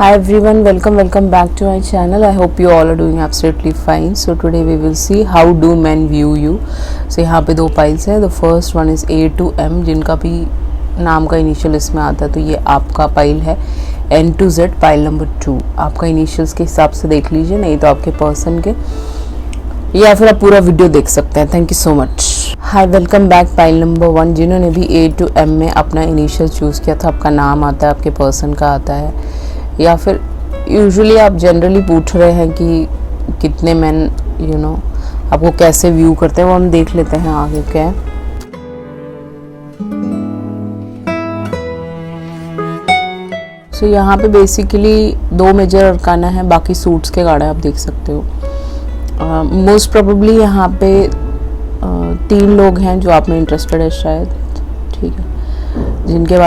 Hi everyone, welcome back to my channel. I hope you all are doing absolutely fine. So today we will see how do men view you. So यहाँ पे दो piles है. The first one is A to M जिनका भी नाम का initial इसमें आता है, तो ये आपका पाइल है. N to Z pile number 2 आपका इनिशियल्स के हिसाब से देख लीजिए, नहीं तो आपके पर्सन के, या फिर आप पूरा वीडियो देख सकते हैं. Thank you so much. Hi, welcome back. Pile number 1 जिन्होंने भी A to M में अपना इनिशियल चूज़ किया था, आपका नाम आता है, आपके पर्सन का आता है, या फिर यूजुअली आप जनरली पूछ रहे हैं कि कितने मैन आपको कैसे व्यू करते हैं, वो हम देख लेते हैं आगे क्या है. सो यहाँ पे बेसिकली दो मेजर अरकाना है, बाकी सूट्स के गाड़े आप देख सकते हो. मोस्ट प्रोबेबली यहाँ पे 3 लोग हैं जो आप में इंटरेस्टेड है शायद, ठीक है, जिनके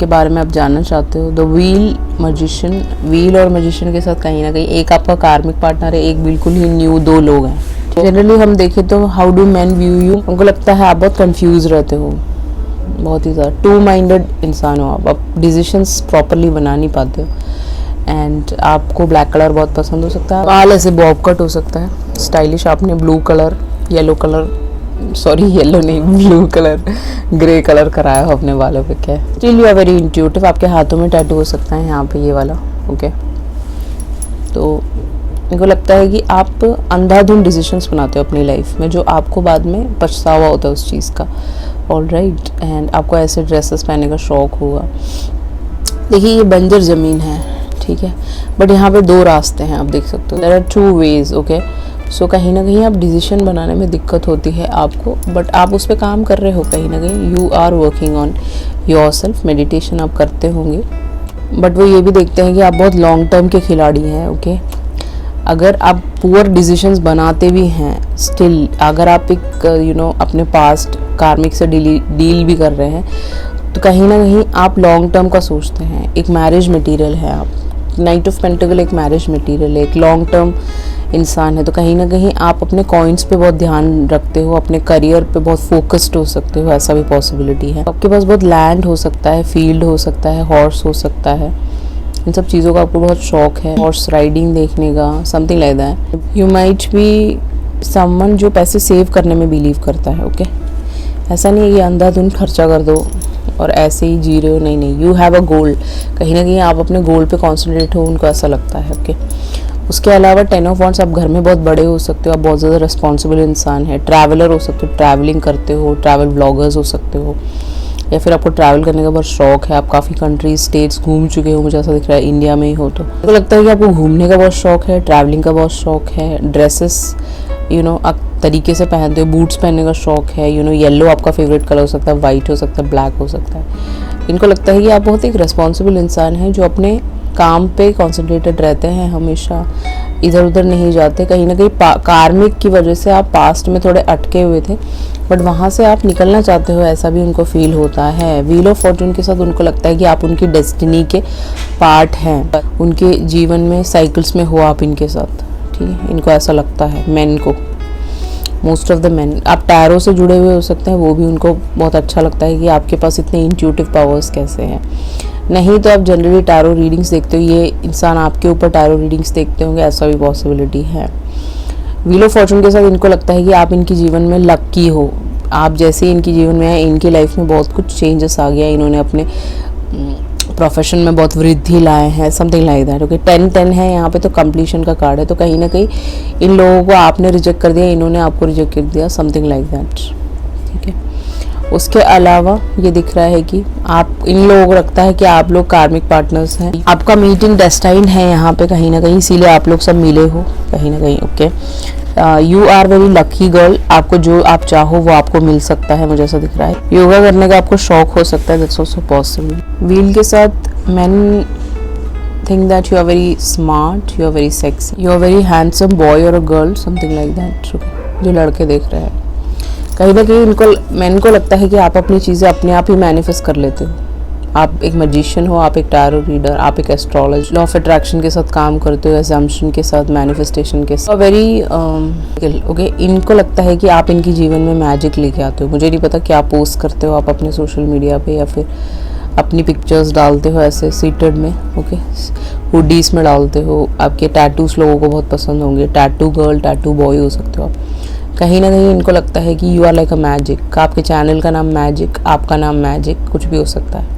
बारे में आप जानना चाहते हो. द व्हील और मैजिशियन के साथ कहीं ना कहीं एक आपका कार्मिक पार्टनर है, एक बिल्कुल ही न्यू, 2 लोग हैं. जनरली हम देखें तो how do man view you, उनको लगता है आप बहुत कंफ्यूज रहते हो, बहुत ही ज़्यादा टू माइंडेड इंसान हो आप डिसीजंस प्रॉपरली बना नहीं पाते हो. एंड आपको ब्लैक कलर बहुत पसंद हो सकता है, बाल ऐसे बॉब कट हो सकता है, स्टाइलिश. आपने ब्लू कलर, येलो नहीं, ब्लू कलर, ग्रे कलर कराया हो अपने बालों पे. क्या है, still you are very intuitive. आपके हाथों में टैटू हो सकता है यहाँ पे, ये वाला. ओके, तो मेरे को लगता है कि आप अंधाधुंध डिसीजंस बनाते हो अपनी लाइफ में, जो आपको बाद में पछतावा होता है उस चीज़ का. All right. एंड आपको ऐसे ड्रेसेस पहनने का शौक होगा. देखिए, ये बंजर ज़मीन है, ठीक है, बट यहाँ पे 2 रास्ते हैं, आप देख सकते हो. There are 2 ways. Okay, so कहीं ना कहीं आप डिसीजन बनाने में दिक्कत होती है आपको, बट आप उस पर काम कर रहे हो. कहीं ना कहीं you are working on your self. Meditation आप करते होंगे, बट वो ये भी देखते हैं कि आप बहुत लॉन्ग टर्म के खिलाड़ी हैं. ओके, अगर आप पुअर डिसीजंस बनाते भी हैं, स्टिल अगर आप एक अपने पास्ट कार्मिक से डील भी कर रहे हैं, तो कहीं ना कहीं आप लॉन्ग टर्म का सोचते हैं. एक मैरिज मटीरियल है आप, नाइट ऑफ पेंटिकल एक मैरिज मटीरियल है, एक लॉन्ग टर्म इंसान है. तो कहीं ना कहीं आप अपने कॉइन्स पे बहुत ध्यान रखते हो, अपने करियर पे बहुत फोकस्ड हो सकते हो, ऐसा भी पॉसिबिलिटी है. आपके पास बहुत लैंड हो सकता है, फील्ड हो सकता है, हॉर्स हो सकता है, इन सब चीज़ों का आपको बहुत शौक है, हॉर्स राइडिंग देखने का, something like that. You might be someone जो पैसे सेव करने में बिलीव करता है. ओके, ऐसा नहीं है कि अंधाधुंध खर्चा कर दो और ऐसे ही जी रहे हो, नहीं, यू हैव अ गोल. कहीं ना कहीं आप अपने गोल पे कॉन्सेंट्रेट हो, उनको ऐसा लगता है. ओके, उसके अलावा 10 ऑफ वांड्स, आप घर में बहुत बड़े हो सकते हो, आप बहुत ज़्यादा रिस्पॉन्सिबल इंसान है, ट्रैवलर हो सकते हो, ट्रैवलिंग करते हो, ट्रैवल ब्लॉगर्स हो सकते हो, या फिर आपको ट्रैवल करने का बहुत शौक है, आप काफ़ी कंट्रीज, स्टेट्स घूम चुके हो, मुझे ऐसा दिख रहा है, इंडिया में ही हो. तो लगता है कि आपको घूमने का बहुत शौक है, ट्रैवलिंग का बहुत शौक है, ड्रेसेस आप तरीके से पहनते हो, बूट्स पहनने का शौक है. येलो आपका फेवरेट कलर हो सकता है, वाइट हो सकता है, ब्लैक हो सकता है. इनको लगता है कि आप बहुत एक रिस्पॉन्सिबल इंसान हैं, जो अपने काम पे कॉन्सेंट्रेटेड रहते हैं, हमेशा इधर उधर नहीं जाते. कहीं ना कहीं कार्मिक की वजह से आप पास्ट में थोड़े अटके हुए थे, बट वहाँ से आप निकलना चाहते हो, ऐसा भी उनको फील होता है. व्हील ऑफ फॉर्चून के साथ उनको लगता है कि आप उनकी डेस्टिनी के पार्ट हैं, उनके जीवन में साइकिल्स में हो आप इनके साथ, ठीक है. इनको ऐसा लगता है, मैन को, मोस्ट ऑफ द मैन. आप टैरो से जुड़े हुए हो सकते हैं, वो भी उनको बहुत अच्छा लगता है कि आपके पास इतने इंट्यूटिव पावर्स कैसे हैं. नहीं तो आप जनरली टैरो रीडिंग्स देखते हो, ये इंसान आपके ऊपर टैरो रीडिंग्स देखते होंगे, ऐसा भी पॉसिबिलिटी है. व्हील ऑफ फॉर्चून के साथ इनको लगता है कि आप इनके जीवन में लक्की हो. आप जैसे इनके जीवन में है, इनकी लाइफ में बहुत कुछ चेंजेस आ गया, इन्होंने अपने प्रोफेशन में बहुत वृद्धि लाए हैं, समथिंग लाइक दैट. ओके, 10 है यहाँ पे, तो कंप्लीशन का कार्ड है. तो कहीं ना कहीं इन लोगों को आपने रिजेक्ट कर दिया, इन्होंने आपको रिजेक्ट कर दिया, समथिंग लाइक दैट, ठीक है. उसके अलावा ये दिख रहा है कि आप इन लोगों को लगता है कि आप लोग कार्मिक पार्टनर्स हैं, आपका मीटिंग डेस्टाइन है यहाँ पे कहीं ना कहीं, इसीलिए आप लोग सब मिले हो कहीं ना कहीं. Okay, you are very lucky girl. आपको जो आप चाहो वो आपको मिल सकता है, मुझे ऐसा दिख रहा है. योगा करने का आपको शौक हो सकता है, दैट्स ऑल्सो पॉसिबल. व्हील के साथ man think that you are very smart, you are very sexy, you are very handsome boy और a girl, something like that. जो लड़के देख रहे हैं, कहीं ना कहीं मैन को लगता है कि आप अपनी चीज़ें अपने आप ही मैनिफेस्ट कर लेते हो. आप एक मैजिशियन हो, आप एक टैरो रीडर, आप एक एस्ट्रोलॉजर, लॉ ऑफ अट्रैक्शन के साथ काम करते हो, असम्पशन के साथ, मैनिफेस्टेशन के साथ, वेरी ओके. इनको लगता है कि आप इनकी जीवन में मैजिक लेके आते हो. मुझे नहीं पता क्या पोस्ट करते हो आप अपने सोशल मीडिया पे, या फिर अपनी पिक्चर्स डालते हो ऐसे सीटेड में, ओके, हुडीज में डालते हो, आपके टैटूज लोगों को बहुत पसंद होंगे, टैटू गर्ल टैटू बॉय हो सकते हो आप। कहीं ना कहीं इनको लगता है कि you are like a magic, आपके चैनल का नाम मैजिक, आपका नाम मैजिक, कुछ भी हो सकता है,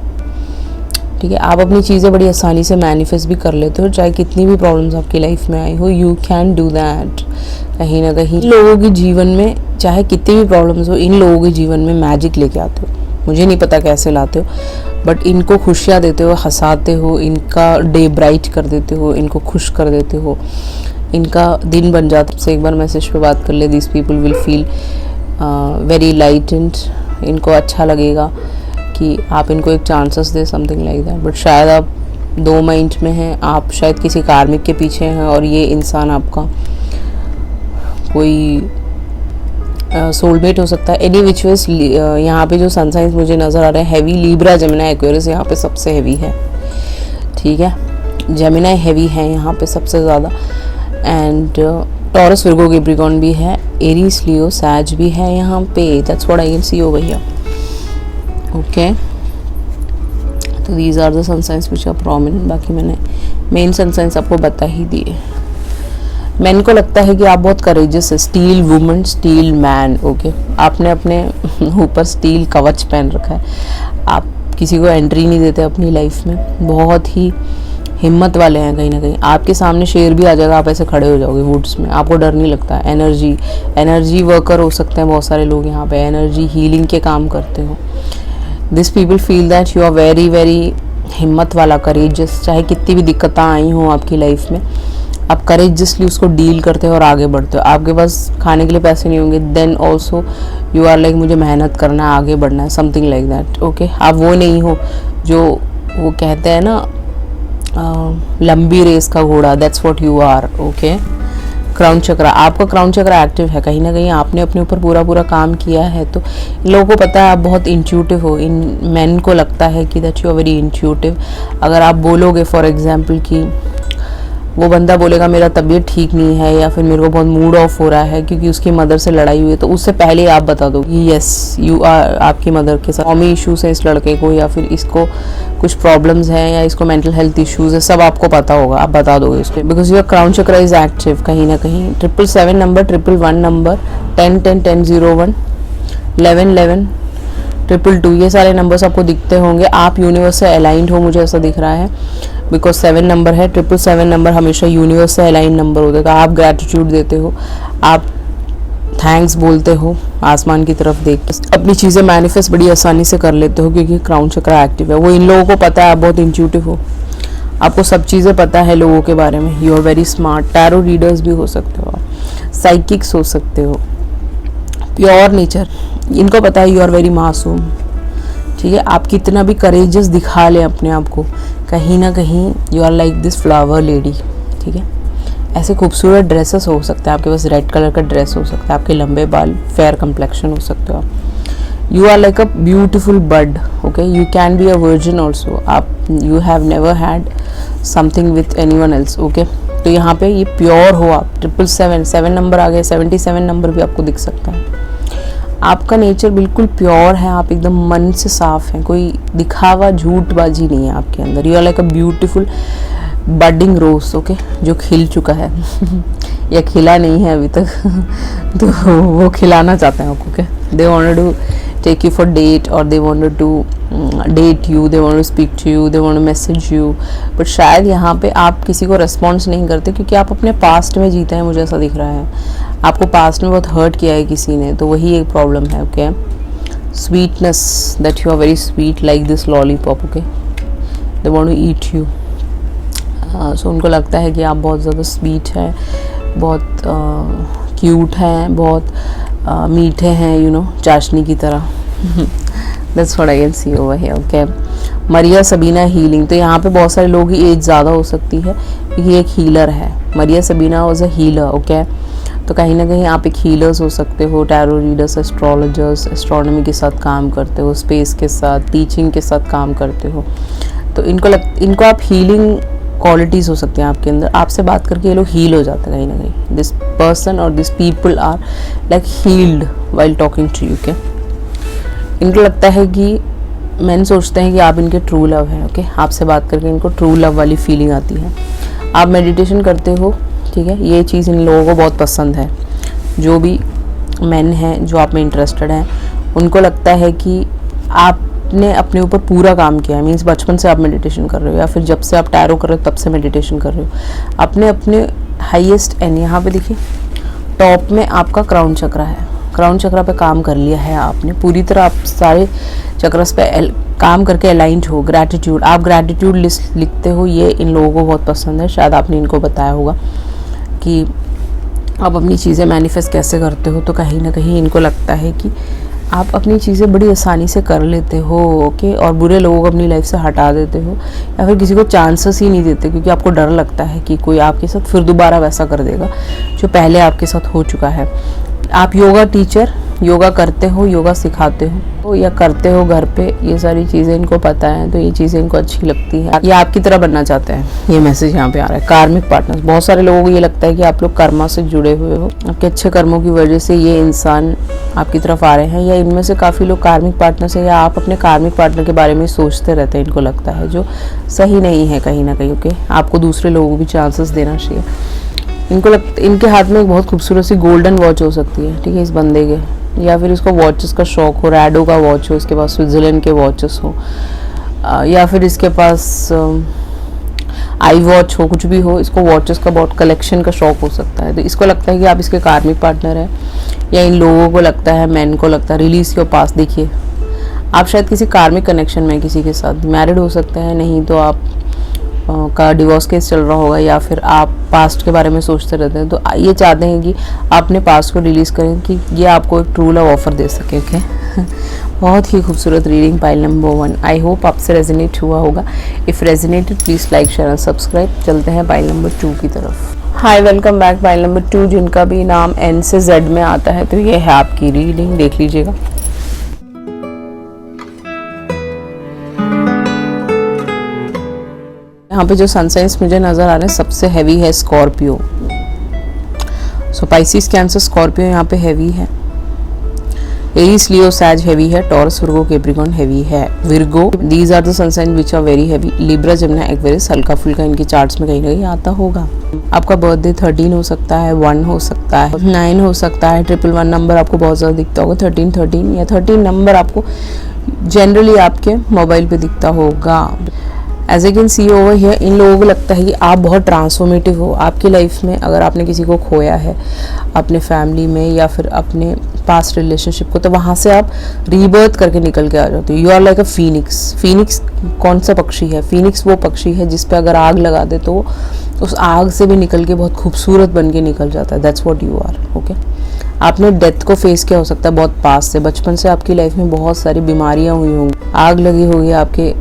ठीक है। आप अपनी चीज़ें बड़ी आसानी से मैनिफेस्ट भी कर लेते हो, चाहे कितनी भी प्रॉब्लम्स आपकी लाइफ में आई हो, यू कैन डू दैट। कहीं ना कहीं लोगों के जीवन में चाहे कितनी भी प्रॉब्लम्स हो, इन लोगों के जीवन में मैजिक लेके आते हो, मुझे नहीं पता कैसे लाते हो, बट इनको खुशियाँ देते हो, हंसाते हो, इनका डे ब्राइट कर देते हो, इनको खुश कर देते हो, इनका दिन बन जाता है। एक बार मैसेज पे बात कर ले, this people will feel very lightened, इनको अच्छा लगेगा कि आप इनको एक chances they, something like that. But शायद आप दो माइंड में हैं, आप शायद किसी कार्मिक के पीछे हैं और ये इंसान आपका कोई सोलमेट हो सकता है। एनी विच वेज यहाँ पे जो सन साइंस मुझे नज़र आ रहे हैं, हैवी लिब्रा, जेमिनी, एक्वेरियस यहाँ पे सबसे हैवी है, ठीक है। जेमिनी हैवी है यहाँ पे सबसे ज़्यादा, एंड टॉरस, विर्गो, कैप्रिकॉर्न भी है, एरीज, लियो, सैज भी है यहाँ पे। That's what I can see over here, okay. तो these are the sun signs which are prominent. बाकी मैंने मेन सन साइंस आपको बता ही दिए। मैन को लगता है कि आप बहुत करेजियस है, steel woman, steel man, okay. आपने अपने ऊपर स्टील कवच पहन रखा है, आप किसी को एंट्री नहीं देते अपनी लाइफ में, बहुत ही हिम्मत वाले हैं। कहीं ना कहीं आपके सामने शेर भी आ जाएगा, आप ऐसे खड़े हो जाओगे वुड्स में, आपको डर नहीं लगता। एनर्जी वर्कर हो सकते हैं बहुत सारे लोग यहाँ पे, एनर्जी हीलिंग के काम करते हो। This people feel that you are very very हिम्मत वाला, करेजियस, चाहे कितनी भी दिक्कतें आई हों आपकी लाइफ में, आप करेजियसली उसको डील करते हो और आगे बढ़ते हो। आपके पास खाने के लिए पैसे नहीं होंगे, then also you are like मुझे मेहनत करना है, आगे बढ़ना है, समथिंग लाइक दैट, ओके। आप वो नहीं हो जो वो कहते हैं ना लंबी रेस का घोड़ा, that's what you are, okay. Crown चक्र, आपका क्राउन चक्र एक्टिव है, कहीं ना कहीं आपने अपने ऊपर पूरा काम किया है, तो इन लोगों को पता है आप बहुत इंट्यूटिव हो। इन मैन को लगता है कि that you are very intuitive. अगर आप बोलोगे फॉर एग्जांपल कि वो बंदा बोलेगा मेरा तबीयत ठीक नहीं है या फिर मेरे को बहुत मूड ऑफ हो रहा है क्योंकि उसकी मदर से लड़ाई हुई है, तो उससे पहले आप बता दो कि यस यू आर, आपकी मदर के साथ कॉमी इश्यूज है इस लड़के को, या फिर इसको कुछ प्रॉब्लम्स हैं, या इसको मेंटल हेल्थ इश्यूज है, सब आपको पता होगा, आप बता दोगे उसको, बिकॉज योर क्राउन चक्र इज एक्टिव। कहीं ना कहीं 777 नंबर, 111 नंबर, 10101001, 1111, 222, ये सारे नंबर्स आपको दिखते होंगे। आप यूनिवर्स से अलाइंड हो, मुझे ऐसा दिख रहा है, बिकॉज 7 नंबर है, 777 नंबर हमेशा यूनिवर्स से अलाइन नंबर होता है। तो आप ग्रैटिट्यूड देते हो, आप थैंक्स बोलते हो आसमान की तरफ देख के, अपनी चीज़ें मैनिफेस्ट बड़ी आसानी से कर लेते हो क्योंकि क्राउन चक्र एक्टिव है। वो इन लोगों को पता है आप बहुत इंट्यूटिव हो, आपको सब चीज़ें पता है लोगों के बारे में, you are very smart. Tarot readers भी हो सकते हो आप, साइकिक्स हो सकते हो, प्योर नेचर, इनको पता है यू आर वेरी मासूम, ठीक है। आप कितना भी करेजियस दिखा लें अपने आप को, कहीं ना कहीं you are like this flower lady, ठीक है। ऐसे खूबसूरत ड्रेसेस हो सकते हैं आपके पास, रेड कलर का ड्रेस हो सकता है, आपके लंबे बाल, फेयर कम्प्लेक्शन हो सकते हो आप, you are like a beautiful bird, okay. You can be a virgin also, आप you have never had something with anyone else, okay. तो यहाँ पे ये प्योर हो आप। 777 7 नंबर आ गए, 77 नंबर भी आपको दिख सकता है। आपका नेचर बिल्कुल प्योर है, आप एकदम मन से साफ हैं, कोई दिखावा झूठबाजी नहीं है आपके अंदर। You are like a beautiful budding rose, okay, जो खिल चुका है या खिला नहीं है अभी तक तो वो खिलाना चाहते हैं आपको, okay. They wanted to take you for date, और they wanted to date you, they want to speak to you, they want to message you, but शायद यहाँ पे आप किसी को रिस्पॉन्स नहीं करते क्योंकि आप अपने पास्ट में जीते हैं, मुझे ऐसा दिख रहा है। आपको पास्ट में बहुत हर्ट किया है किसी ने, तो वही एक प्रॉब्लम है, okay. Sweetness, that you are very sweet like this lollipop, okay. They want to eat you, so उनको लगता है कि आप बहुत ज़्यादा स्वीट हैं, बहुत क्यूट हैं, बहुत मीठे हैं, यू नो, चाशनी की तरह। That's what I can see over here, okay. Maria Sabina healing, तो यहाँ पे बहुत सारे लोगों की एज ज़्यादा हो सकती है क्योंकि एक हीलर है। Maria Sabina was a healer, okay. तो कहीं ना कहीं आप एक हीलर्स हो सकते हो, टैरो रीडर्स, एस्ट्रोलॉजर्स, एस्ट्रोनॉमी के साथ काम करते हो, स्पेस के साथ, टीचिंग के साथ काम करते हो। तो इनको आप हीलिंग क्वालिटीज़ हो सकते हैं आपके अंदर, आपसे बात करके ये लोग हील हो जाते हैं कहीं ना कहीं। दिस पर्सन और this people are like healed while talking to you, okay. इनको लगता है कि मैंने सोचते हैं कि आप इनके ट्रू लव हैं। ओके, आपसे बात करके इनको ट्रू लव वाली फीलिंग आती है। आप मेडिटेशन करते हो, ठीक है, ये चीज़ इन लोगों को बहुत पसंद है। जो भी मेन हैं जो आप में इंटरेस्टेड हैं, उनको लगता है कि आपने अपने ऊपर पूरा काम किया है। मीन्स बचपन से आप मेडिटेशन कर रहे हो या फिर जब से आप टैरो कर रहे हो तब से मेडिटेशन कर रहे हो। आपने अपने हाईएस्ट एंड यहाँ पे देखिए टॉप में आपका क्राउन चक्रा है। क्राउन चक्रा पे काम कर लिया है आपने पूरी तरह। आप सारे चक्रस पे काम करके अलाइंड हो। ग्रैटिट्यूड, आप ग्रैटिट्यूड लिस्ट लिखते हो, ये इन लोगों को बहुत पसंद है। शायद आपने इनको बताया होगा कि आप अपनी चीज़ें मैनिफेस्ट कैसे करते हो, तो कहीं ना कहीं इनको लगता है कि आप अपनी चीज़ें बड़ी आसानी से कर लेते हो। ओके, और बुरे लोगों को अपनी लाइफ से हटा देते हो या फिर किसी को चांसेस ही नहीं देते, क्योंकि आपको डर लगता है कि कोई आपके साथ फिर दोबारा वैसा कर देगा जो पहले आपके साथ हो चुका है। आप योगा टीचर, योगा करते हो, योगा सिखाते हो या करते हो घर पे, ये सारी चीज़ें इनको पता है, तो ये चीज़ें इनको अच्छी लगती है। ये आपकी तरह बनना चाहते हैं, ये मैसेज यहाँ पे आ रहा है। कार्मिक पार्टनर्स, बहुत सारे लोगों को ये लगता है कि आप लोग कर्मा से जुड़े हुए हो। आपके अच्छे कर्मों की वजह से ये इंसान आपकी तरफ आ रहे हैं, या इनमें से काफ़ी लोग कार्मिक पार्टनर्स हैं, या आप अपने कार्मिक पार्टनर के बारे में सोचते रहते हैं। इनको लगता है जो सही नहीं है कहीं ना कहीं। ओके, आपको दूसरे लोगों को भी चांसेस देना चाहिए। इनको लगता, इनके हाथ में एक बहुत खूबसूरत सी गोल्डन वॉच हो सकती है, ठीक है, इस बंदे के, या फिर इसको वॉचेस का शौक हो, रैडो का वॉच हो, इसके पास स्विट्जरलैंड के वॉचेस हो, या फिर इसके पास आई वॉच हो, कुछ भी हो, इसको वॉचेस का बहुत कलेक्शन का शौक हो सकता है। तो इसको लगता है कि आप इसके कार्मिक पार्टनर हैं, या इन लोगों को लगता है, मैन को लगता है। रिलीज योर पास्ट, देखिए आप शायद किसी कार्मिक कनेक्शन में किसी के साथ मैरिड हो सकते हैं, नहीं तो आप का डिवोर्स केस चल रहा होगा, या फिर आप पास्ट के बारे में सोचते रहते हैं। तो ये चाहते हैं कि आप अपने पास्ट को रिलीज़ करें कि ये आपको एक ट्रू लव ऑफर दे सके। ओके, बहुत ही खूबसूरत रीडिंग पाइल नंबर 1। आई होप आपसे रेजोनेट हुआ होगा। If resonated please like share and subscribe. चलते हैं पाइल नंबर 2 की तरफ। हाय, वेलकम बैक। पाइल नंबर 2, जिनका भी नाम एन से जेड में आता है, तो ये है आपकी रीडिंग, देख लीजिएगा। यहाँ पे जो सनसाइंस मुझे नज़र आ रहे हैं सबसे हैवी है स्कॉर्पियो। सो पाइसिस, कैंसर, स्कॉर्पियो यहाँ पे हैवी है। एरीज, लियो, सैज हैवी है। टॉरस, विर्गो, कैप्रिकॉर्न हैवी है। Virgo, these are the sunshine which are very heavy. Libra, जमुना, एक्वेरियस हल्का फुल्का इनकी चार्ट्स में कहीं ना कहीं आता होगा। आपका बर्थडे 13 हो सकता है, 1 हो सकता है, 9 हो सकता है। 111 नंबर आपको बहुत ज़्यादा दिखता होगा। 13 या 13 नंबर आपको जनरली आपके मोबाइल पे दिखता होगा। As I can see over here, इन लोगों को लगता है कि आप बहुत ट्रांसफॉर्मेटिव हो आपकी लाइफ में। अगर आपने किसी को खोया है अपने फैमिली में या फिर अपने पास्ट रिलेशनशिप को, तो वहाँ से आप रीबर्थ करके निकल के आ जाते हो। You are like a phoenix. Phoenix कौन सा पक्षी है? फीनिक्स वो पक्षी है जिस पे अगर आग लगा दे तो उस आग से भी निकल के बहुत खूबसूरत बन के निकल जाता है। That's what you are. Okay, आपने डेथ को फेस किया हो सकता है बहुत पास से। बचपन से आपकी लाइफ में बहुत सारी बीमारियाँ हुई होंगी, आग लगी होगी आपके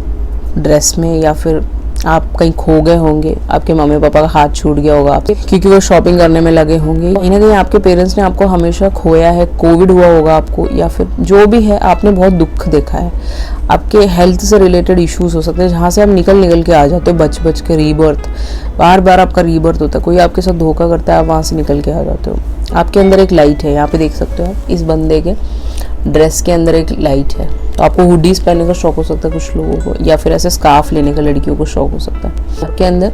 ड्रेस में, या फिर आप कहीं खो गए होंगे, आपके मम्मी पापा का हाथ छूट गया होगा आपके, क्योंकि वो शॉपिंग करने में लगे होंगे। कहीं ना कहीं आपके पेरेंट्स ने आपको हमेशा खोया है, कोविड हुआ होगा आपको, या फिर जो भी है आपने बहुत दुख देखा है। आपके हेल्थ से रिलेटेड इश्यूज हो सकते हैं जहाँ से आप निकल के आ जाते हो बच के। रीबर्थ, बार बार आपका रीबर्थ होता है। कोई आपके साथ धोखा करता है, आप वहाँ से निकल के आ जाते हो। आपके अंदर एक लाइट है, यहाँ पे देख सकते हो आप, इस बंदे के ड्रेस के अंदर एक लाइट है। तो आपको हुडीज पहनने का शौक हो सकता है कुछ लोगों को, या फिर ऐसे स्कार्फ लेने का लड़कियों को शौक हो सकता है। आपके अंदर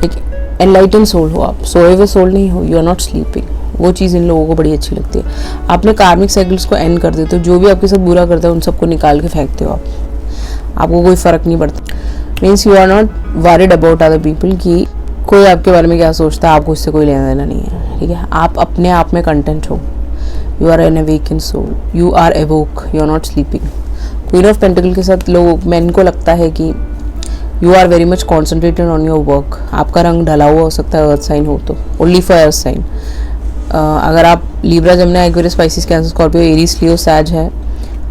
एक एनलाइटन सोल हो, आप सोए हुए सोल नहीं हो, यू आर नॉट स्लीपिंग। वो चीज़ इन लोगों को बड़ी अच्छी लगती है। आपने कार्मिक साइकिल्स को एंड कर देते हो। जो भी आपके साथ बुरा करता है उन सबको निकाल के फेंकते हो आप। आपको कोई फ़र्क नहीं पड़ता। Means you are not worried about other people कि कोई आपके बारे में क्या सोचता है, आपको इससे कोई लेना देना नहीं है। ठीक है, आप अपने आप में कंटेंट हो। You are an awaken soul, you are awoke, you are not sleeping. Queen of pentacle के साथ लोग, मैन को लगता है कि you are very much concentrated on your work. आपका रंग ढला हुआ हो सकता है अर्थ साइन हो तो, ओनली फॉर अर्थ साइन। अगर आप लिब्रा, जमुना, Aquarius, Pisces, Cancer, Scorpio, Aries, Leo, सैज है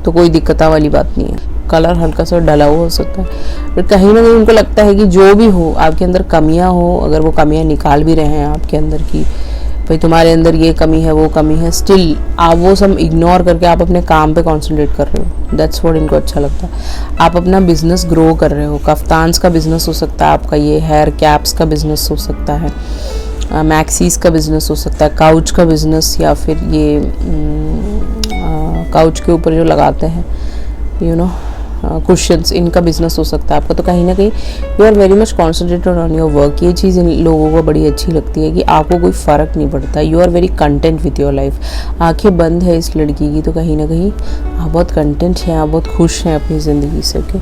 तो कोई दिक्कत वाली बात नहीं है। कलर हल्का सा डला हुआ हो सकता है, बट कहीं ना कहीं उनको लगता है कि जो भी हो आपके अंदर कमियां हो, अगर वो कमियां निकाल भी रहे हैं आपके अंदर की, भाई तुम्हारे अंदर ये कमी है वो कमी है, स्टिल आप वो सब इग्नोर करके आप अपने काम पे कंसंट्रेट कर रहे हो। दैट्स व्हाट इनको अच्छा लगता है। आप अपना बिजनेस ग्रो कर रहे हो। कफ्तान्स का बिजनेस हो सकता है आपका, ये हेयर कैप्स का बिजनेस हो सकता है, मैक्सीज का बिजनेस हो सकता है, काउच का बिजनेस, या फिर ये काउच के ऊपर जो लगाते हैं कुशन्स, इनका बिजनेस हो सकता है आपका। तो कहीं ना कहीं you are very much concentrated on your work. ये चीज़ इन लोगों को बड़ी अच्छी लगती है कि आपको कोई फ़र्क नहीं पड़ता, you are very content with your life. आंखें बंद है इस लड़की की, तो कहीं ना कहीं आप बहुत कंटेंट हैं, आप बहुत खुश हैं अपनी ज़िंदगी से। ओके,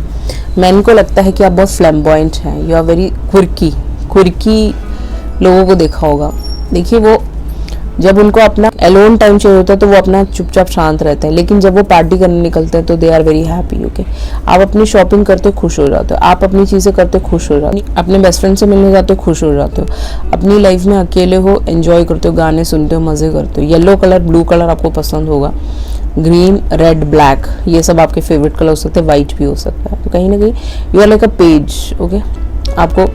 मैन को लगता है कि आप बहुत फ्लैम्बॉयंट हैं, यू आर वेरी क्विर्की लोगों को देखा होगा। देखिए, वो जब उनको अपना एलोन टाइम चाहिए होता है तो वो अपना चुपचाप शांत रहते हैं, लेकिन जब वो पार्टी करने निकलते हैं तो they are very happy. Okay, आप अपनी शॉपिंग करते हो खुश हो जाते हो, आप अपनी चीज़ें करते हो खुश हो जाते हो, अपने बेस्ट फ्रेंड से मिलने जाते हो खुश हो जाते हो, अपनी लाइफ में अकेले हो एंजॉय करते हो, गाने सुनते हो, मज़े करते हो। येलो कलर, ब्लू कलर आपको पसंद होगा, ग्रीन, रेड, ब्लैक, ये सब आपके फेवरेट कलर हो सकते हैं, वाइट भी हो सकता है। तो कहीं ना कहीं you are like a page. Okay, आपको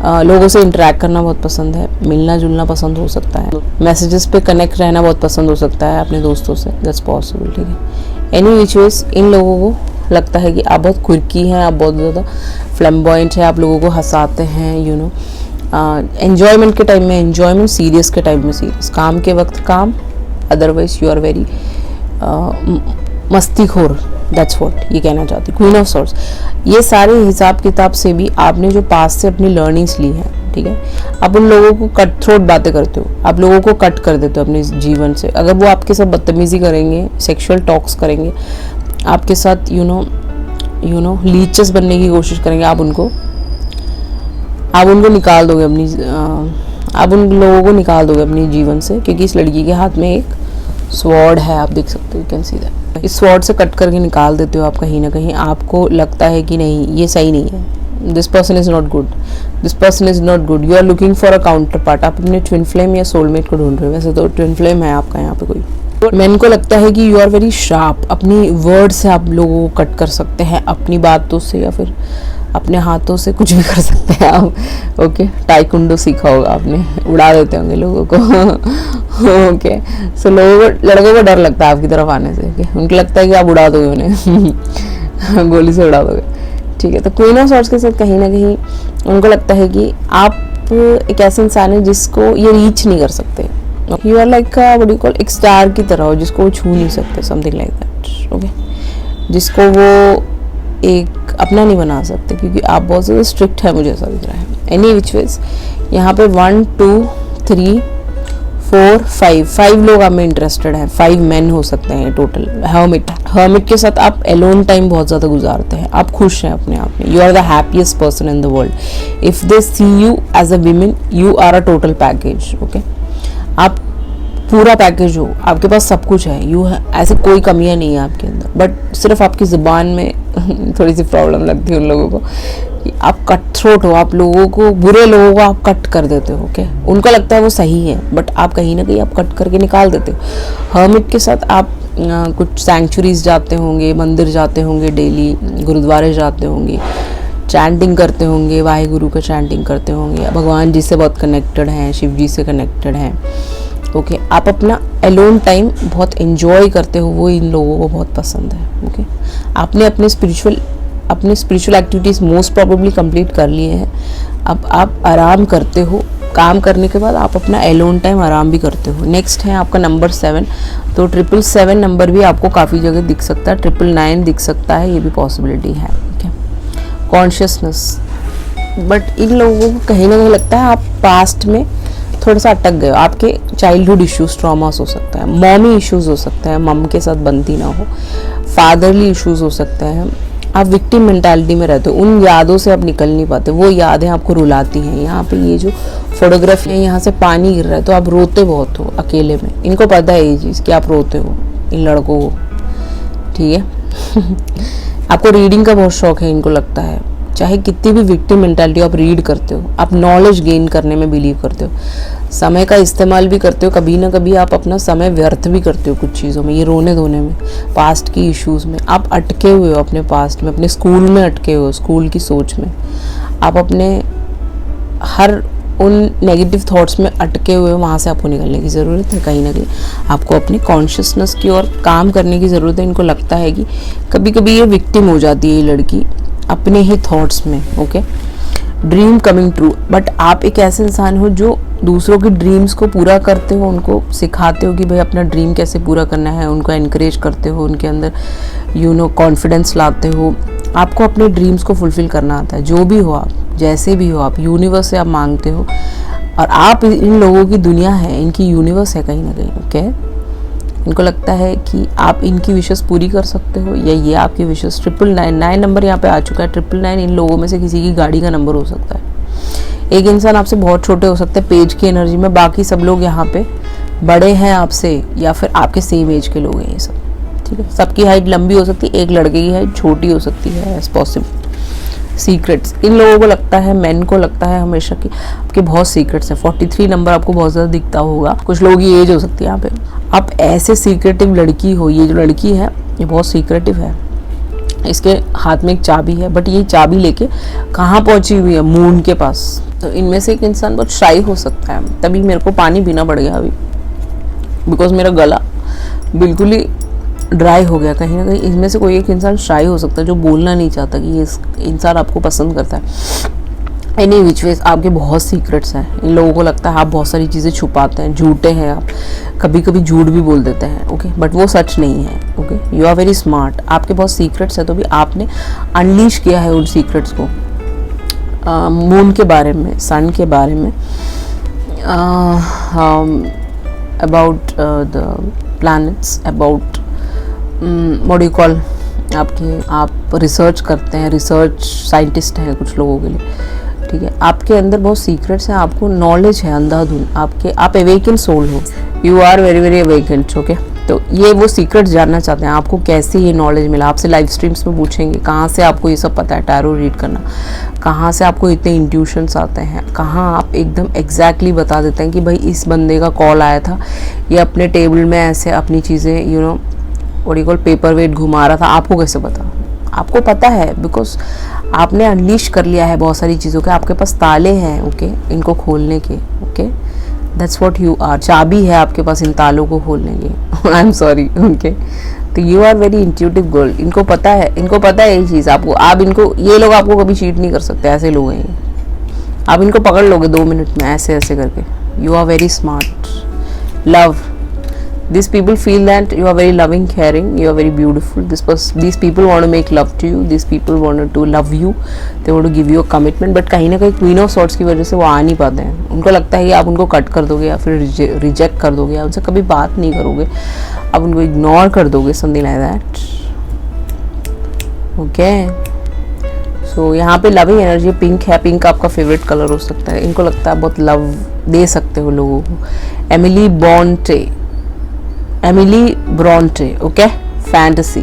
लोगों से इंटरेक्ट करना बहुत पसंद है, मिलना जुलना पसंद हो सकता है, मैसेजेस पे कनेक्ट रहना बहुत पसंद हो सकता है अपने दोस्तों से, दैट्स पॉसिबल। ठीक है, एनी विच वेज इन लोगों को लगता है कि आप बहुत क्विर्की हैं, आप बहुत ज़्यादा फ्लैम्बॉयंट हैं, आप लोगों को हंसाते हैं, यू नो। एन्जॉयमेंट के टाइम में एन्जॉयमेंट, सीरियस के टाइम में सीरियस, काम के वक्त काम, अदरवाइज यू आर वेरी मस्तीखोर, दैट्स व्हाट ये कहना चाहती। क्वीन ऑफ सॉर्ड्स, ये सारे हिसाब किताब से भी आपने जो पास्ट से अपनी लर्निंग्स ली हैं, ठीक है, आप उन लोगों को कट थ्रोट बातें करते हो, आप लोगों को कट कर देते हो अपने जीवन से। अगर वो आपके साथ बदतमीजी करेंगे, सेक्सुअल टॉक्स करेंगे, आपके साथ यू नो लीचेस बनने की कोशिश करेंगे, आप उनको निकाल दोगे आप उन लोगों को निकाल दोगे अपनी जीवन से, क्योंकि इस लड़की के हाथ में एक स्वॉर्ड है, आप देख सकते हो, यू कैन सी दैट। इस स्वॉर्ड से कट करके निकाल देते हो आप। कहीं ना कहीं आपको लगता है कि नहीं, ये सही नहीं है, this person is not good, this person is not good, you are looking for a counterpart. आप अपने ट्विन फ्लेम या सोलमेट को ढूंढ रहे हो। वैसे तो ट्विन फ्लेम है आपका यहाँ पे कोई। मैन को लगता है कि यू आर वेरी शार्प, अपनी वर्ड से आप लोगों को कट कर सकते हैं, अपनी बातों से या फिर अपने हाथों से कुछ भी कर सकते हैं आप। ओके, टाइकुंडो सीखा होगा आपने, उड़ा देते होंगे लोगों को। ओके, सो लड़कों को डर लगता है आपकी तरफ आने से। ओके, उनको लगता है कि आप उड़ा दोगे उन्हें, गोली से उड़ा दोगे। ठीक है, तो क्वीन ऑफ सॉर्ड्स के साथ कहीं ना कहीं उनको लगता है कि आप एक ऐसे इंसान है जिसको ये रीच नहीं कर सकते। You are like what you call, एक स्टार की तरह हो जिसको वो छू नहीं सकते, समथिंग लाइक दैट। ओके, जिसको वो एक अपना नहीं बना सकते, क्योंकि आप बहुत ज़्यादा स्ट्रिक्ट है, मुझे ऐसा दिख रहा है। एनी विच वेज यहाँ पे 1 2 3 4 5 लोग आप में इंटरेस्टेड हैं, 5 मेन हो सकते हैं टोटल। हर्मिट के साथ आप एलोन टाइम बहुत ज़्यादा गुजारते हैं, आप खुश हैं अपने आप में, you are the happiest person in the world. If they see you as a women, you are a total package. Okay, आप पूरा पैकेज हो, आपके पास सब कुछ है, ऐसे कोई कमियां नहीं है आपके अंदर, बट सिर्फ आपकी ज़ुबान में थोड़ी सी प्रॉब्लम लगती है उन लोगों को कि आप कट थ्रोट हो, आप लोगों को, बुरे लोगों को आप कट कर देते हो। ओके, उनको लगता है वो सही है, बट आप कहीं ना कहीं आप कट करके निकाल देते हो। हर्मिट के साथ आप कुछ सैंक्चुरीज जाते होंगे, मंदिर जाते होंगे डेली, गुरुद्वारे जाते होंगे, चैंटिंग करते होंगे, वाहे गुरु का चैंटिंग करते होंगे, भगवान जी से बहुत कनेक्टेड हैं, शिव जी से कनेक्टेड हैं। ओके, आप अपना एलोन टाइम बहुत एंजॉय करते हो, वो इन लोगों को बहुत पसंद है। ओके, आपने अपने spiritual activities most probably complete कर लिए हैं। अब आप आराम करते हो, काम करने के बाद आप अपना एलोन टाइम आराम भी करते हो। नेक्स्ट है आपका नंबर 7, तो 777 नंबर भी आपको काफ़ी जगह दिख सकता है, 999 दिख सकता है, ये भी पॉसिबिलिटी है। ठीक है, कॉन्शियसनेस, बट इन लोगों को कहीं ना कहीं लगता है आप पास्ट में थोड़ा सा अटक गए हो, आपके चाइल्डहुड इश्यूज, ट्रॉमास हो सकता है, मॉमी इश्यूज हो सकता है, मम के साथ बनती ना हो, फादरली इश्यूज हो सकते हैं, आप विक्टिम मेंटालिटी में रहते हो, उन यादों से आप निकल नहीं पाते, वो यादें आपको रुलाती हैं। यहाँ पे ये जो फोटोग्राफी है, यहाँ से पानी गिर रहा है तो आप रोते बहुत हो अकेले में, इनको पता है ये चीज़ कि आप रोते हो, इन लड़कों को। ठीक है आपको रीडिंग का बहुत शौक है, इनको लगता है चाहे कितनी भी विक्टिम मेंटालिटी आप रीड करते हो, आप नॉलेज गेन करने में बिलीव करते हो, समय का इस्तेमाल भी करते हो, कभी ना कभी आप अपना समय व्यर्थ भी करते हो कुछ चीज़ों में, ये रोने धोने में, पास्ट की इश्यूज़ में। आप अटके हुए हो अपने पास्ट में, अपने स्कूल में अटके हुए हो, स्कूल की सोच में, आप अपने हर उन नेगेटिव थॉट्स में अटके हुए हो, वहाँ से आपको निकलने की ज़रूरत है। कहीं ना कहीं आपको अपनी कॉन्शियसनेस की ओर काम करने की ज़रूरत है। इनको लगता है कि कभी कभी ये विक्टिम हो जाती है ये लड़की अपने ही थॉट्स में। Okay, dream coming true. But आप एक ऐसे इंसान हो जो दूसरों की ड्रीम्स को पूरा करते हो, उनको सिखाते हो कि भाई अपना ड्रीम कैसे पूरा करना है, उनको एनकरेज करते हो, उनके अंदर कॉन्फिडेंस लाते हो। आपको अपने ड्रीम्स को फुलफिल करना आता है, जो भी हो आप, जैसे भी हो आप, यूनिवर्स से आप मांगते हो। और आप इन लोगों की दुनिया है, इनकी यूनिवर्स है कहीं ना कहीं, ओके। इनको लगता है कि आप इनकी विशेस पूरी कर सकते हो, या ये आपकी विशेस। 999 नंबर यहाँ पे आ चुका है। 999 इन लोगों में से किसी की गाड़ी का नंबर हो सकता है। एक इंसान आपसे बहुत छोटे हो सकते हैं पेज की एनर्जी में, बाकी सब लोग यहाँ पे बड़े हैं आपसे, या फिर आपके सेम एज के लोग हैं ये सब, ठीक है। सबकी हाइट लंबी हो सकती है, एक लड़के की हाइट छोटी हो सकती है, एज पॉसिबल। सीक्रेट्स इन लोगों को लगता है, मेन को लगता है हमेशा कि आपके बहुत सीक्रेट्स है। 43 नंबर आपको बहुत ज़्यादा दिखता होगा। कुछ लोगों की एज हो सकती है यहाँ पे। आप ऐसे सीक्रेटिव लड़की हो, ये जो लड़की है ये बहुत सीक्रेटिव है। इसके हाथ में एक चाबी है, बट ये चाबी लेके कहाँ पहुंची हुई है, मून के पास। तो इनमें से एक इंसान बहुत शाई हो सकता है। तभी मेरे को पानी पीना पड़ गया अभी, बिकॉज मेरा गला बिल्कुल ही ड्राई हो गया। कहीं ना कहीं इनमें से कोई एक इंसान शाई हो सकता है जो बोलना नहीं चाहता कि ये इंसान आपको पसंद करता है। एनी विच वेज आपके बहुत सीक्रेट्स हैं। इन लोगों को लगता है आप बहुत सारी चीज़ें छुपाते हैं, झूठे हैं आप, कभी कभी झूठ भी बोल देते हैं, ओके, बट वो सच नहीं है, okay. You are very smart. आपके बहुत सीक्रेट्स है, तो भी आपने अनलीश किया है उन सीक्रेट्स को। मून के बारे में, सन के बारे में, about the planets, about what you call, आप रिसर्च करते हैं, रिसर्च साइंटिस्ट हैं कुछ लोगों के लिए, ठीक है। आपके अंदर बहुत सीक्रेट्स हैं, आपको नॉलेज है अंधाधुन, आप अवेकन सोल हो, you are very very awaken, okay. तो ये वो सीक्रेट्स जानना चाहते हैं, आपको कैसे ये नॉलेज मिला। आपसे लाइव स्ट्रीम्स में पूछेंगे कहाँ से आपको ये सब पता है, टैरो रीड करना, कहाँ से आपको इतने इंट्यूशंस आते हैं, कहाँ आप एकदम एग्जैक्टली बता देते हैं कि भाई इस बंदे का कॉल आया था, ये अपने टेबल में ऐसे अपनी चीज़ें what you call paperweight घुमा रहा था। आपको कैसे पता? आपको पता है बिकॉज आपने अनलीश कर लिया है बहुत सारी चीज़ों के। आपके पास ताले हैं, ओके, इनको खोलने के, okay, that's what you are. चाबी है आपके पास इन तालों को खोलने की। I am sorry, okay. तो you are very intuitive girl. इनको पता है ये चीज़ आपको। आप इनको, ये लोग आपको कभी चीट नहीं कर सकते, ऐसे लोग हैं ये। आप इनको पकड़ लोगे 2 मिनट में ऐसे ऐसे करके। You are very smart. Love, these people feel that you are very loving, caring, you are very beautiful. These people want to make love to you, these people want to love you, they want to give you a commitment, but कहीं ना कहीं queen of sorts की वजह से वो आ नहीं पाते हैं। उनको लगता है कि आप उनको कट कर दोगे या फिर रिजेक्ट कर दोगे, या उनसे कभी बात नहीं करोगे, आप उनको इग्नोर कर दोगे, समथिंग लाइक दैट, ओके। सो यहाँ पे लविंग एनर्जी पिंक है। पिंक आपका फेवरेट कलर हो सकता है। इनको लगता है बहुत लव दे सकते हो लोगों को। Emily Bronte, okay, fantasy.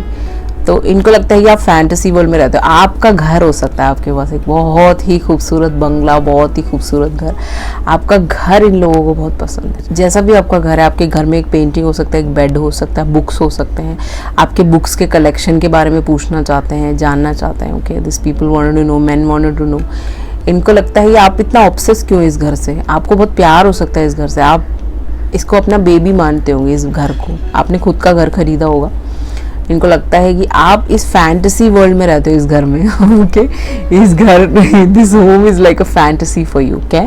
तो इनको लगता है कि आप फैंटेसी वर्ल्ड में रहते हो। आपका घर हो सकता है, आपके पास एक बहुत ही खूबसूरत बंगला, बहुत ही खूबसूरत घर। आपका घर इन लोगों को बहुत पसंद है। जैसा भी आपका घर है, आपके घर में एक पेंटिंग हो सकता है, एक बेड हो सकता है, बुक्स हो सकते हैं। आपके बुक्स के कलेक्शन के बारे में पूछना चाहते हैं, जानना चाहते हैं, okay. This people wanted to know, men wanted to know. इनको लगता है कि आप इतना ऑब्सेस क्यों इस घर से, आपको बहुत प्यार हो सकता है इस घर से, आप इसको अपना बेबी मानते होंगे, इस घर को। आपने खुद का घर खरीदा होगा। इनको लगता है कि आप इस फैंटेसी वर्ल्ड में रहते हो इस घर में, ओके। इस घर, this home is like a fantasy for you, okay.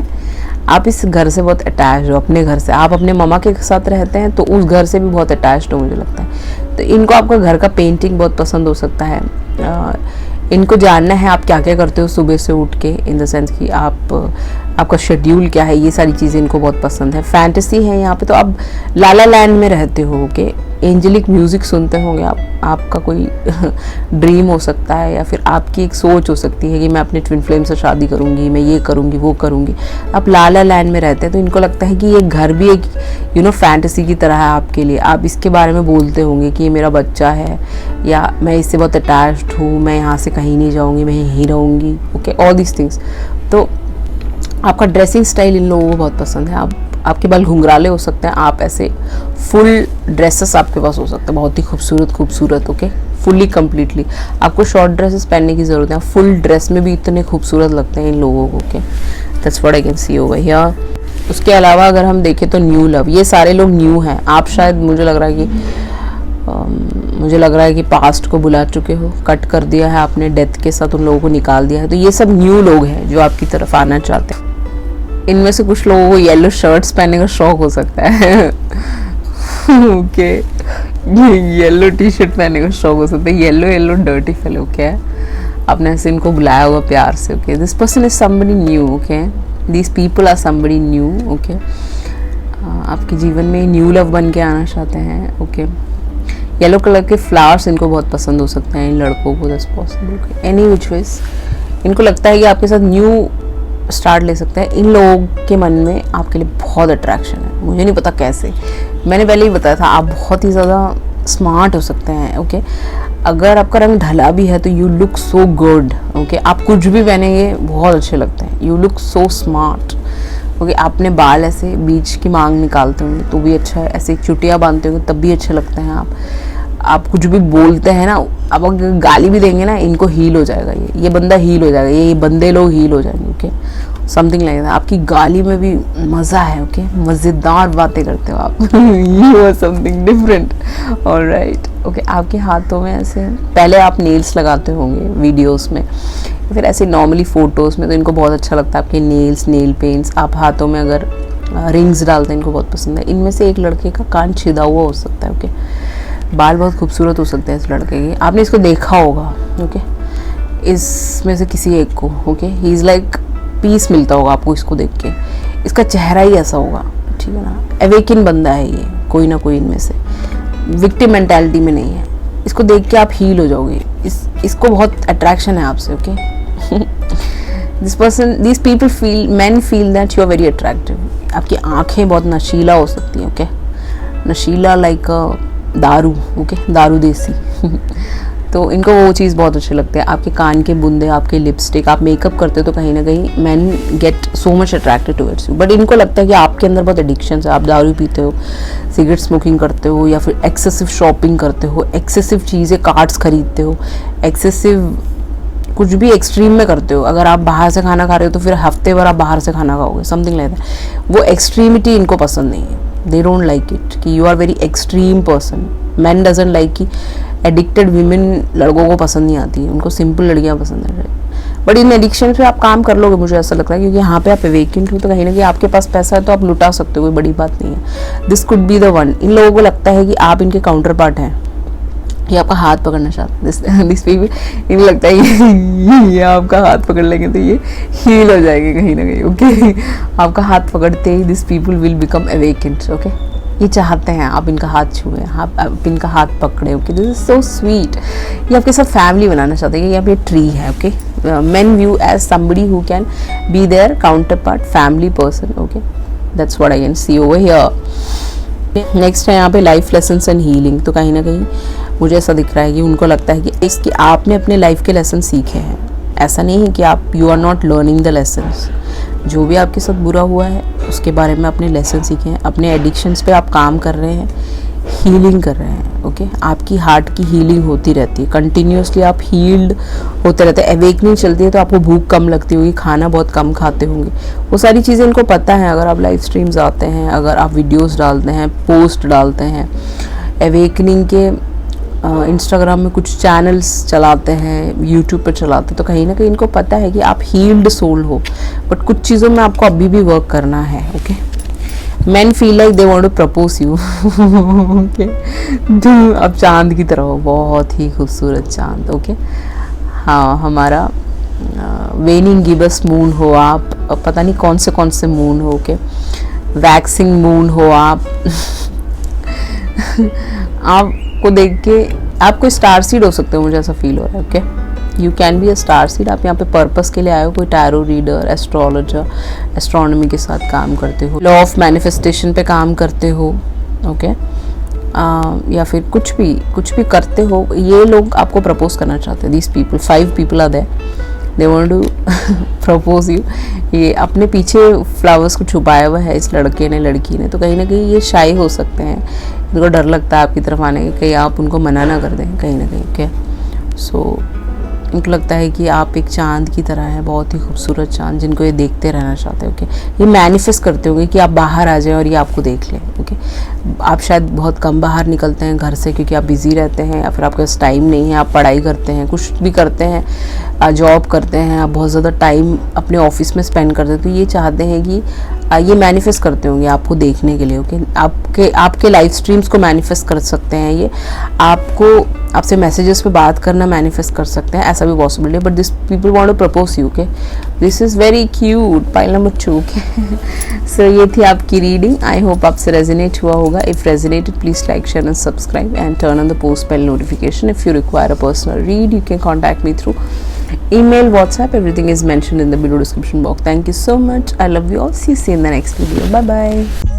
आप इस घर से बहुत अटैच हो, अपने घर से। आप अपने मामा के साथ रहते हैं तो उस घर से भी बहुत अटैच्ड हो, मुझे लगता है। तो इनको आपका घर का पेंटिंग बहुत पसंद हो सकता है। इनको जानना है आप क्या क्या करते हो सुबह से उठ के, इन द सेंस कि आपका शेड्यूल क्या है, ये सारी चीज़ें इनको बहुत पसंद है। फैंटेसी है यहाँ पे। तो आप लाला लैंड में रहते हो, ओके। एंजेलिक म्यूज़िक सुनते होंगे आप। आपका कोई ड्रीम हो सकता है, या फिर आपकी एक सोच हो सकती है कि मैं अपने ट्विन फ्लेम से शादी करूँगी, मैं ये करूँगी, वो करूँगी। आप लाला लैंड में रहते हैं, तो इनको लगता है कि ये घर भी एक फैंटेसी की तरह है आपके लिए। आप इसके बारे में बोलते होंगे कि ये मेरा बच्चा है, या मैं इससे बहुत अटैच्ड हूँ, मैं यहाँ से कहीं नहीं जाऊँगी, मैं यहीं रहूँगी, ओके, ऑल दिस थिंग्स। तो आपका ड्रेसिंग स्टाइल इन लोगों को बहुत पसंद है। आपके बाल घुंघराले हो सकते हैं, आप ऐसे फुल ड्रेसेस आपके पास हो सकते हैं, बहुत ही खूबसूरत, ओके, फुल्ली कम्प्लीटली। आपको शॉर्ट ड्रेसेस पहनने की ज़रूरत है। फुल ड्रेस में भी इतने खूबसूरत लगते हैं इन लोगों को, okay. That's what I can see over here. उसके अलावा अगर हम देखें तो न्यू लव, ये सारे लोग न्यू हैं। आप शायद, मुझे लग रहा है कि मुझे लग रहा है कि पास्ट को बुला चुके हो, कट कर दिया है आपने, डेथ के साथ उन लोगों को निकाल दिया है। तो ये सब न्यू लोग हैं जो आपकी तरफ आना चाहते हैं। इनमें से कुछ लोगों को येलो शर्ट्स पहनने का शौक हो सकता है ओके, येलो टी शर्ट पहनने का शौक हो सकता है। येलो येलो डर्टी फेलो, क्या आपने ऐसे इनको बुलाया होगा प्यार से। Okay, this person is somebody new. Okay, this people are somebody new. Okay, आपके जीवन में न्यू लव बन के आना चाहते हैं। ओके, येलो कलर के फ्लावर्स इनको बहुत पसंद हो सकते हैं इन लड़कों को, that's possible. Any which ways इनको लगता है कि आपके साथ न्यू स्टार्ट ले सकते हैं। इन लोगों के मन में आपके लिए बहुत अट्रैक्शन है, मुझे नहीं पता कैसे। मैंने पहले ही बताया था, आप बहुत ही ज़्यादा स्मार्ट हो सकते हैं। ओके, अगर आपका रंग ढला भी है तो you look so good. Okay, आप कुछ भी पहनेंगे बहुत अच्छे लगते हैं, you look so smart. Okay, आपने बाल ऐसे बीच की मांग निकालते होंगे तो भी अच्छा है, ऐसे चुटिया बांधते होंगे तब भी अच्छे लगते हैं आप कुछ भी बोलते हैं ना, अब अगर गाली भी देंगे ना, इनको हील हो जाएगा, ये बंदा हील हो जाएगा, ये बंदे लोग हील हो जाएंगे। Okay, something like that. आपकी गाली में भी मज़ा है। ओके, मज़ेदार बातें करते हो आप you are something different, alright. Okay, आपके हाथों में ऐसे, पहले आप नेल्स लगाते होंगे वीडियोस में, फिर ऐसे नॉर्मली फ़ोटोज़ में, तो इनको बहुत अच्छा लगता है आपके नेल्स, नेल पेंट्स। आप हाथों में अगर रिंग्स डालते हैं, इनको बहुत पसंद है। इनमें से एक लड़के का कान छिदा हुआ हो सकता है। ओके, बाल बहुत खूबसूरत हो सकते हैं इस लड़के के, आपने इसको देखा होगा। ओके, इसमें से किसी एक को। Okay, he is like peace मिलता होगा आपको इसको देख के, इसका चेहरा ही ऐसा होगा, ठीक है ना। अवेकिन बंदा है ये, कोई ना कोई इनमें से, विक्टिम मेंटालिटी में नहीं है। इसको देख के आप हील हो जाओगे, इसको बहुत अट्रैक्शन है आपसे। Okay, this person, this people feel, man feel that you are very attractive. आपकी आंखें बहुत नशीला हो सकती हैं। ओके, नशीला लाइक दारू। ओके, दारू देसी तो इनको वो चीज़ बहुत अच्छी लगती है। आपके कान के बूंदे, आपके लिपस्टिक, आप मेकअप करते हो तो कहीं ना कहीं main get so much attracted towards you. But इनको लगता है कि आपके अंदर बहुत एडिक्शन है, आप दारू पीते हो, सिगरेट स्मोकिंग करते हो, या फिर एक्सेसिव शॉपिंग करते हो, एक्सेसिव चीज़ें, कार्ड्स खरीदते हो, एक्सेसिव कुछ भी एक्सट्रीम में करते हो। अगर आप बाहर से खाना खा रहे हो तो फिर हफ्ते भर आप बाहर से खाना खाओगे, समथिंग लाइक दैट। वो एक्सट्रीमिटी इनको पसंद नहीं है, दे डोंट लाइक इट कि you are very extreme person. Man doesn't like कि एडिक्टेड वीमेन लड़कों को पसंद नहीं आती है, उनको सिंपल लड़कियां पसंद है। बट इन एडिक्शन से आप काम कर लोगे, मुझे ऐसा लगता है, क्योंकि यहाँ पे आप अवेकेंट हो तो कहीं ना कहीं आपके पास पैसा है तो आप लुटा सकते हो, कोई बड़ी बात नहीं है। This could be the one. इन लोगों को लगता है कि आप इनके काउंटर पार्ट हैं, ये आपका हाथ पकड़ना चाहते हैं। दिस पीपल, इन्हें लगता है ये आपका हाथ पकड़ लेंगे तो ये हील हो जाएंगे कहीं ना कहीं। ओके, आपका हाथ पकड़ते ही this people will become awakened. Okay, ये चाहते हैं आप इनका हाथ छुए, आप इनका हाथ पकड़े। Okay, this is so sweet. ये आपके साथ फैमिली बनाना चाहते हैं। ये यहाँ पे ट्री है। Okay, men view as somebody who can be their counterpart, family person. Okay, that's what I can see over here. Next है यहाँ पे लाइफ लेसन्स एंड हीलिंग। तो कहीं ना कहीं मुझे ऐसा दिख रहा है कि उनको लगता है कि इसकी आपने अपने लाइफ के लेसन सीखे हैं। ऐसा नहीं है कि आप you are not learning the lessons. जो भी आपके साथ बुरा हुआ है उसके बारे में अपने लेसन सीखे हैं, अपने एडिक्शंस पे आप काम कर रहे हैं, हीलिंग कर रहे हैं। ओके, आपकी हार्ट की हीलिंग होती रहती है, कंटिन्यूसली आप हील्ड होते रहते हैं। अवेकनिंग चलती है तो आपको भूख कम लगती होगी, खाना बहुत कम खाते होंगे, वो सारी चीज़ें इनको पता है। अगर आप लाइव स्ट्रीम्स आते हैं, अगर आप वीडियोस डालते हैं, पोस्ट डालते हैं, अवेकनिंग के इंस्टाग्राम में कुछ चैनल्स चलाते हैं, यूट्यूब पर चलाते हैं, तो कहीं ना कहीं इनको पता है कि आप हील्ड सोल हो। बट कुछ चीज़ों में आपको अभी भी वर्क करना है। Okay, men feel like they want to propose you. Okay, अब चांद की तरह हो, बहुत ही खूबसूरत चांद। ओके, हाँ, हमारा वेनिंग गिबस मून हो आप, पता नहीं कौन से मून हो। ओके, वैक्सिंग मून हो आप आपको देख के आप कोई स्टार सीड हो सकते हो, मुझे ऐसा फील हो रहा है। Okay, you can be a star seed. आप यहाँ पे पर्पस के लिए आए हो, कोई टैरो रीडर, एस्ट्रोलॉजर, एस्ट्रोनॉमी के साथ काम करते हो, लॉ ऑफ मैनिफेस्टेशन पे काम करते हो। ओके, या फिर कुछ भी करते हो, ये लोग आपको प्रपोज करना चाहते हैं। These people, 5 people are there, they want to propose you. ये अपने पीछे फ्लावर्स को छुपाया हुआ है इस लड़के ने, लड़की ने, तो कहीं ना कहीं ये शाई हो सकते हैं, इनको डर लगता है आपकी तरफ आने के, कहीं आप उनको मना ना कर दें कहीं ना कहीं। ओके, सो उनको लगता है कि आप एक चांद की तरह है, बहुत ही खूबसूरत चांद जिनको ये देखते रहना चाहते हैं। ओके, ये मैनिफेस्ट करते होंगे कि आप बाहर आ जाएं और ये आपको देख लें। ओके, आप शायद बहुत कम बाहर निकलते हैं घर से क्योंकि आप बिज़ी रहते हैं या फिर आपके पास टाइम नहीं है, आप पढ़ाई करते हैं, कुछ भी करते हैं, जॉब करते हैं, आप बहुत ज़्यादा टाइम अपने ऑफिस में स्पेंड करते हैं। तो ये चाहते हैं कि ये मैनिफेस्ट करते होंगे आपको देखने के लिए। ओके, आपके लाइव स्ट्रीम्स को मैनिफेस्ट कर सकते हैं, ये आपसे मैसेजेस पे बात करना मैनिफेस्ट कर सकते हैं, ऐसा भी पॉसिबल है। But this people want to propose you. Okay, this is very cute. Pile number 2। Okay, so ये थी आपकी रीडिंग। आई होप आपसे रेजोनेट हुआ होगा। If resonated please like, share and subscribe and turn on the post bell notification. If you require a personal read you can contact me through email, WhatsApp. Everything is mentioned in the below description box. Thank you so much. I love you all. See you in the next video. Bye bye.